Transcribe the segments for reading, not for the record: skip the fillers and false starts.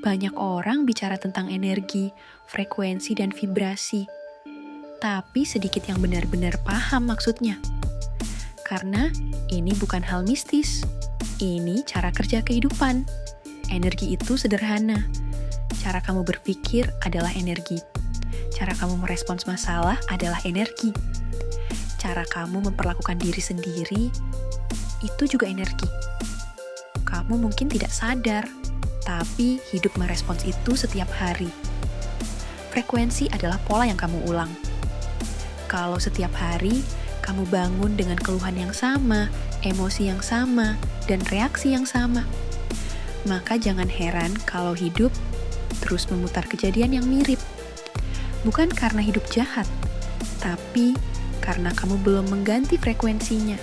Banyak orang bicara tentang energi, frekuensi, dan vibrasi, tapi sedikit yang benar-benar paham maksudnya. Karena ini bukan hal mistis, ini cara kerja kehidupan. Energi itu sederhana. Cara kamu berpikir adalah energi. Cara kamu merespons masalah adalah energi. Cara kamu memperlakukan diri sendiri, itu juga energi. Kamu mungkin tidak sadar, tapi hidup merespons itu setiap hari. Frekuensi adalah pola yang kamu ulang. Kalau setiap hari kamu bangun dengan keluhan yang sama, emosi yang sama, dan reaksi yang sama, maka jangan heran kalau hidup terus memutar kejadian yang mirip. Bukan karena hidup jahat, tapi karena kamu belum mengganti frekuensinya.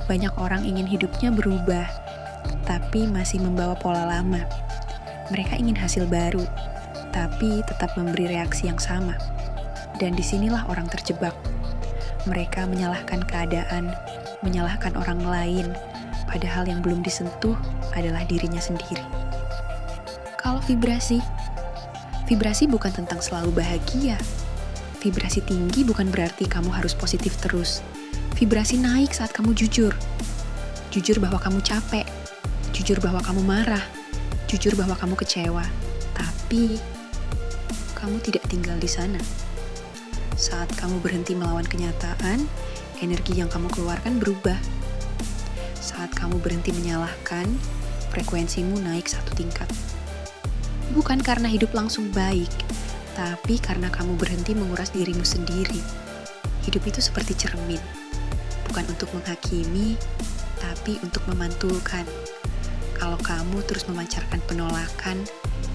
Banyak orang ingin hidupnya berubah, tapi masih membawa pola lama. Mereka ingin hasil baru, tapi tetap memberi reaksi yang sama. Dan disinilah orang terjebak. Mereka menyalahkan keadaan, menyalahkan orang lain, padahal yang belum disentuh adalah dirinya sendiri. Kalau vibrasi bukan tentang selalu bahagia. Vibrasi tinggi bukan berarti kamu harus positif terus. Vibrasi naik saat kamu jujur. Jujur bahwa kamu capek. Jujur bahwa kamu marah. Jujur bahwa kamu kecewa. Tapi kamu tidak tinggal di sana. Saat kamu berhenti melawan kenyataan, energi yang kamu keluarkan berubah. Saat kamu berhenti menyalahkan, frekuensimu naik satu tingkat. Bukan karena hidup langsung baik, tapi karena kamu berhenti menguras dirimu sendiri. Hidup itu seperti cermin, bukan untuk menghakimi, tapi untuk memantulkan. Kalau kamu terus memancarkan penolakan,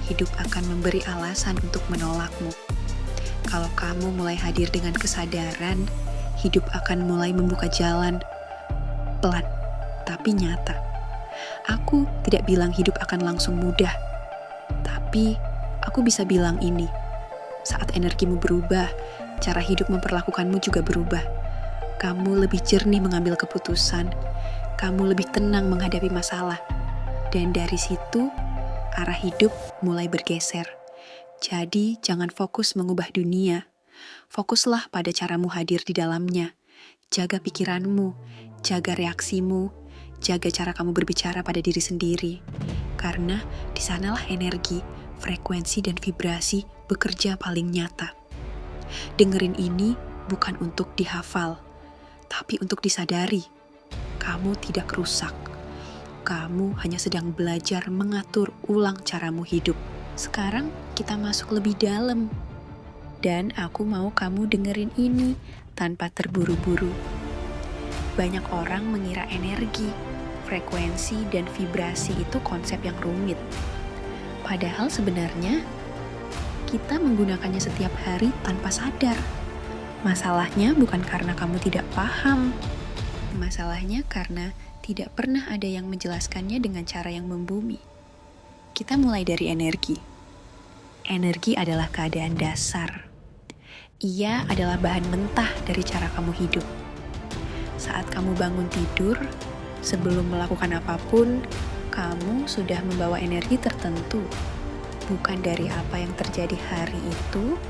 hidup akan memberi alasan untuk menolakmu. Kalau kamu mulai hadir dengan kesadaran, hidup akan mulai membuka jalan, pelan, tapi nyata. Aku tidak bilang hidup akan langsung mudah, tapi aku bisa bilang ini. Saat energimu berubah, cara hidup memperlakukanmu juga berubah. Kamu lebih jernih mengambil keputusan, kamu lebih tenang menghadapi masalah. Dan dari situ, arah hidup mulai bergeser. Jadi, jangan fokus mengubah dunia. Fokuslah pada caramu hadir di dalamnya. Jaga pikiranmu, jaga reaksimu, jaga cara kamu berbicara pada diri sendiri. Karena di sanalah energi, frekuensi, dan vibrasi bekerja paling nyata. Dengerin ini bukan untuk dihafal, tapi untuk disadari. Kamu tidak rusak. Kamu hanya sedang belajar mengatur ulang caramu hidup. Sekarang kita masuk lebih dalam. Dan aku mau kamu dengerin ini tanpa terburu-buru. Banyak orang mengira energi, frekuensi, dan vibrasi itu konsep yang rumit. Padahal sebenarnya kita menggunakannya setiap hari tanpa sadar. Masalahnya bukan karena kamu tidak paham. Masalahnya karena tidak pernah ada yang menjelaskannya dengan cara yang membumi. Kita mulai dari energi. Energi adalah keadaan dasar. Ia adalah bahan mentah dari cara kamu hidup. Saat kamu bangun tidur, sebelum melakukan apapun, kamu sudah membawa energi tertentu. Bukan dari apa yang terjadi hari itu,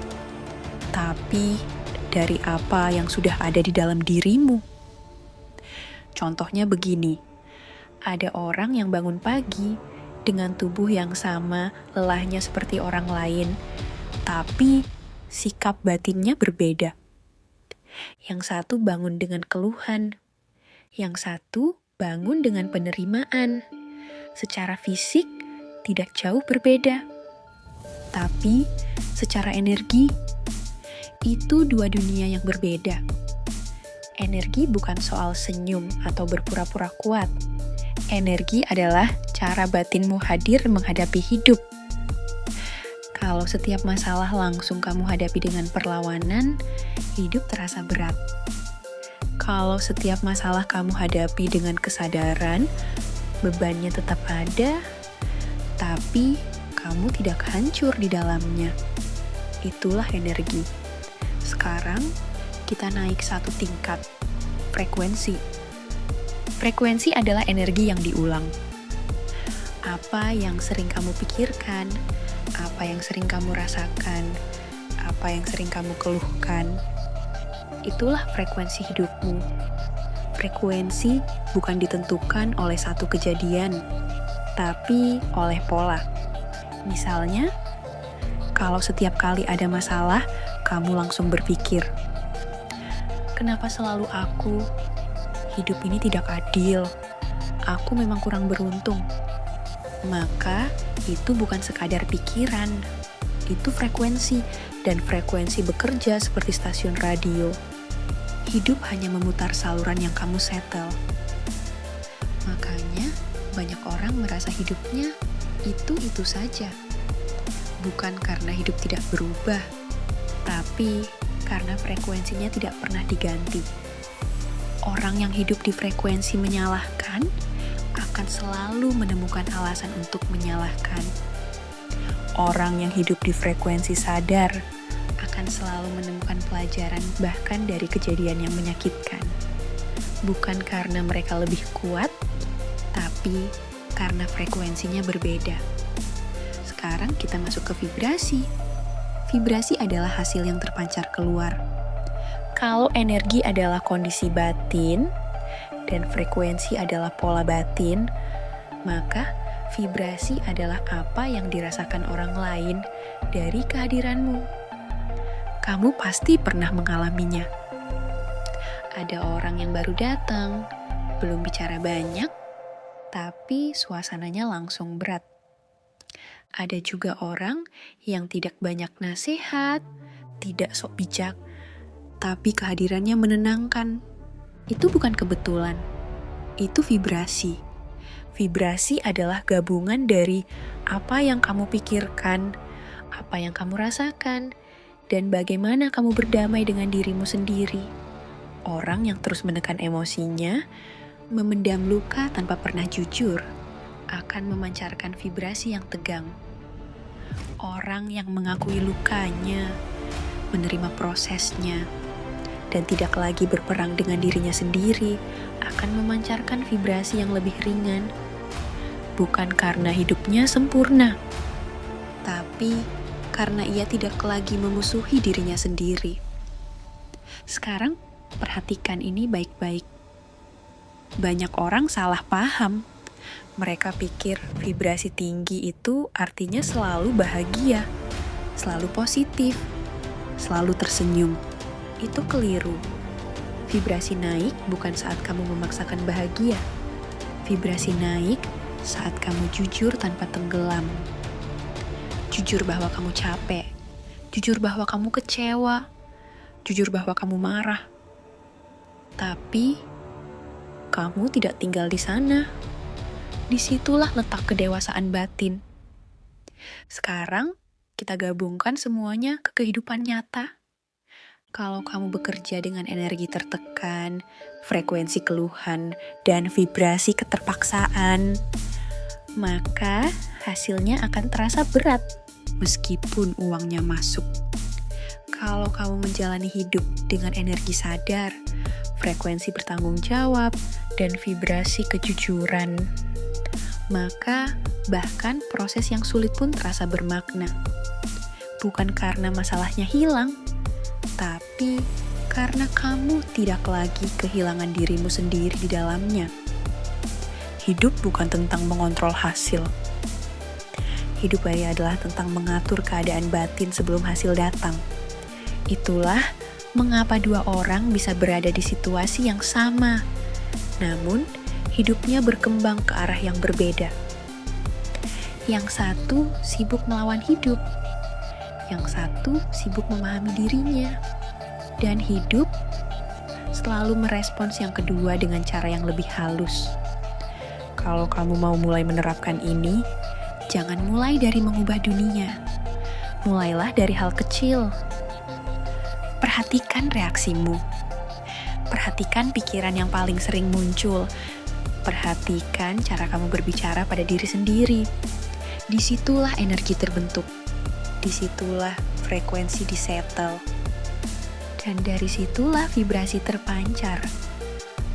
tapi dari apa yang sudah ada di dalam dirimu. Contohnya begini, ada orang yang bangun pagi dengan tubuh yang sama, lelahnya seperti orang lain, tapi sikap batinnya berbeda. Yang satu bangun dengan keluhan, yang satu bangun dengan penerimaan. Secara fisik tidak jauh berbeda, tapi secara energi itu dua dunia yang berbeda. Energi bukan soal senyum atau berpura-pura kuat. Energi adalah cara batinmu hadir menghadapi hidup. Kalau setiap masalah langsung kamu hadapi dengan perlawanan, hidup terasa berat. Kalau setiap masalah kamu hadapi dengan kesadaran, bebannya tetap ada, tapi kamu tidak hancur di dalamnya. Itulah energi. Sekarang kita naik satu tingkat, frekuensi. Frekuensi adalah energi yang diulang. Apa yang sering kamu pikirkan, apa yang sering kamu rasakan, apa yang sering kamu keluhkan, itulah frekuensi hidupmu. Frekuensi bukan ditentukan oleh satu kejadian, tapi oleh pola. Misalnya, kalau setiap kali ada masalah, kamu langsung berpikir, kenapa selalu aku? Hidup ini tidak adil. Aku memang kurang beruntung. Maka, itu bukan sekadar pikiran. Itu frekuensi, dan frekuensi bekerja seperti stasiun radio. Hidup hanya memutar saluran yang kamu setel. Makanya, banyak orang merasa hidupnya itu-itu saja. Bukan karena hidup tidak berubah, tapi karena frekuensinya tidak pernah diganti. Orang yang hidup di frekuensi menyalahkan akan selalu menemukan alasan untuk menyalahkan. Orang yang hidup di frekuensi sadar akan selalu menemukan pelajaran bahkan dari kejadian yang menyakitkan. Bukan karena mereka lebih kuat, tapi karena frekuensinya berbeda. Sekarang kita masuk ke vibrasi. Vibrasi adalah hasil yang terpancar keluar. Kalau energi adalah kondisi batin dan frekuensi adalah pola batin, maka vibrasi adalah apa yang dirasakan orang lain dari kehadiranmu. Kamu pasti pernah mengalaminya. Ada orang yang baru datang, belum bicara banyak, tapi suasananya langsung berat. Ada juga orang yang tidak banyak nasihat, tidak sok bijak, tapi kehadirannya menenangkan. Itu bukan kebetulan, itu vibrasi. Vibrasi adalah gabungan dari apa yang kamu pikirkan, apa yang kamu rasakan, dan bagaimana kamu berdamai dengan dirimu sendiri. Orang yang terus menekan emosinya, memendam luka tanpa pernah jujur, akan memancarkan vibrasi yang tegang. Orang yang mengakui lukanya, menerima prosesnya, dan tidak lagi berperang dengan dirinya sendiri, akan memancarkan vibrasi yang lebih ringan. Bukan karena hidupnya sempurna, tapi karena ia tidak lagi memusuhi dirinya sendiri. Sekarang, perhatikan ini baik-baik. Banyak orang salah paham. Mereka pikir vibrasi tinggi itu artinya selalu bahagia, selalu positif, selalu tersenyum. Itu keliru. Vibrasi naik bukan saat kamu memaksakan bahagia. Vibrasi naik saat kamu jujur tanpa tenggelam. Jujur bahwa kamu capek. Jujur bahwa kamu kecewa. Jujur bahwa kamu marah. Tapi, kamu tidak tinggal di sana. Disitulah letak kedewasaan batin. Sekarang, kita gabungkan semuanya ke kehidupan nyata. Kalau kamu bekerja dengan energi tertekan, frekuensi keluhan, dan vibrasi keterpaksaan, maka hasilnya akan terasa berat meskipun uangnya masuk. Kalau kamu menjalani hidup dengan energi sadar, frekuensi bertanggung jawab, dan vibrasi kejujuran, maka bahkan proses yang sulit pun terasa bermakna. Bukan karena masalahnya hilang, tapi karena kamu tidak lagi kehilangan dirimu sendiri di dalamnya. Hidup bukan tentang mengontrol hasil. Hidup adalah tentang mengatur keadaan batin sebelum hasil datang. Itulah mengapa dua orang bisa berada di situasi yang sama, namun hidupnya berkembang ke arah yang berbeda. Yang satu sibuk melawan hidup, yang satu sibuk memahami dirinya, dan hidup selalu merespons yang kedua dengan cara yang lebih halus. Kalau kamu mau mulai menerapkan ini, jangan mulai dari mengubah dunia. Mulailah dari hal kecil. Perhatikan reaksimu. Perhatikan pikiran yang paling sering muncul. Perhatikan cara kamu berbicara pada diri sendiri. Disitulah energi terbentuk. Disitulah frekuensi disetel. Dan dari situlah vibrasi terpancar.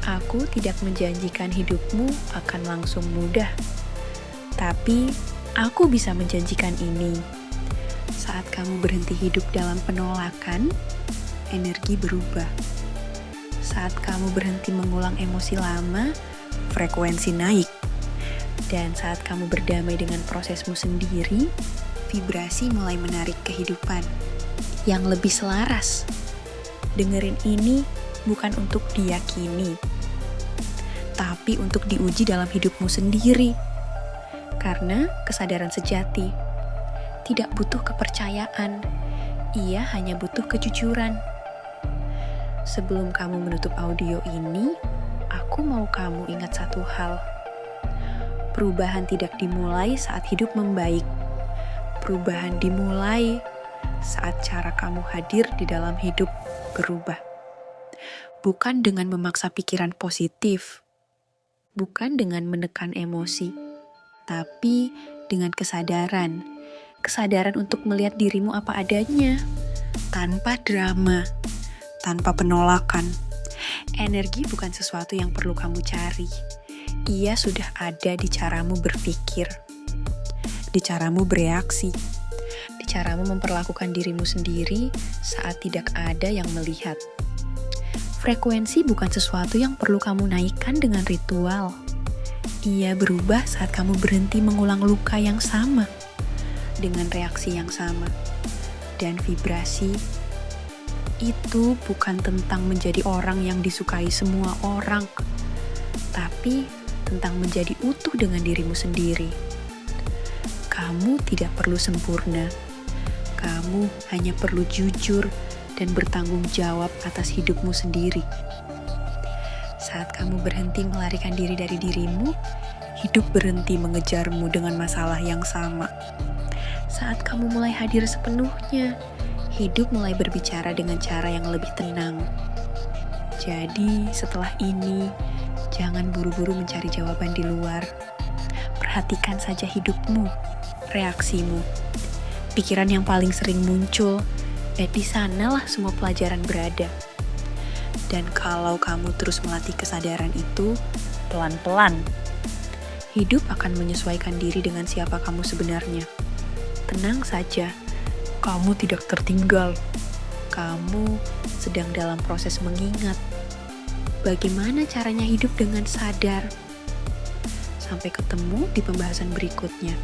Aku tidak menjanjikan hidupmu akan langsung mudah. Tapi aku bisa menjanjikan ini. Saat kamu berhenti hidup dalam penolakan, energi berubah. Saat kamu berhenti mengulang emosi lama, frekuensi naik. Dan saat kamu berdamai dengan prosesmu sendiri, vibrasi mulai menarik kehidupan yang lebih selaras. Dengerin ini bukan untuk diyakini, tapi untuk diuji dalam hidupmu sendiri. Karena kesadaran sejati tidak butuh kepercayaan, ia hanya butuh kejujuran. Sebelum kamu menutup audio ini, aku mau kamu ingat satu hal. Perubahan tidak dimulai saat hidup membaik. Perubahan dimulai saat cara kamu hadir di dalam hidup berubah. Bukan dengan memaksa pikiran positif, bukan dengan menekan emosi, tapi dengan kesadaran. Kesadaran untuk melihat dirimu apa adanya, tanpa drama, tanpa penolakan. Energi bukan sesuatu yang perlu kamu cari. Ia sudah ada di caramu berpikir, di caramu bereaksi, di caramu memperlakukan dirimu sendiri saat tidak ada yang melihat. Frekuensi bukan sesuatu yang perlu kamu naikkan dengan ritual. Ia berubah saat kamu berhenti mengulang luka yang sama, dengan reaksi yang sama, dan vibrasi. Itu bukan tentang menjadi orang yang disukai semua orang, tapi tentang menjadi utuh dengan dirimu sendiri. Kamu tidak perlu sempurna. Kamu hanya perlu jujur dan bertanggung jawab atas hidupmu sendiri. Saat kamu berhenti melarikan diri dari dirimu, hidup berhenti mengejarmu dengan masalah yang sama. Saat kamu mulai hadir sepenuhnya, hidup mulai berbicara dengan cara yang lebih tenang. Jadi, setelah ini, jangan buru-buru mencari jawaban di luar. Perhatikan saja hidupmu, reaksimu, pikiran yang paling sering muncul, dan di sanalah semua pelajaran berada. Dan kalau kamu terus melatih kesadaran itu, pelan-pelan, hidup akan menyesuaikan diri dengan siapa kamu sebenarnya. Tenang saja, kamu tidak tertinggal. Kamu sedang dalam proses mengingat bagaimana caranya hidup dengan sadar. Sampai ketemu di pembahasan berikutnya.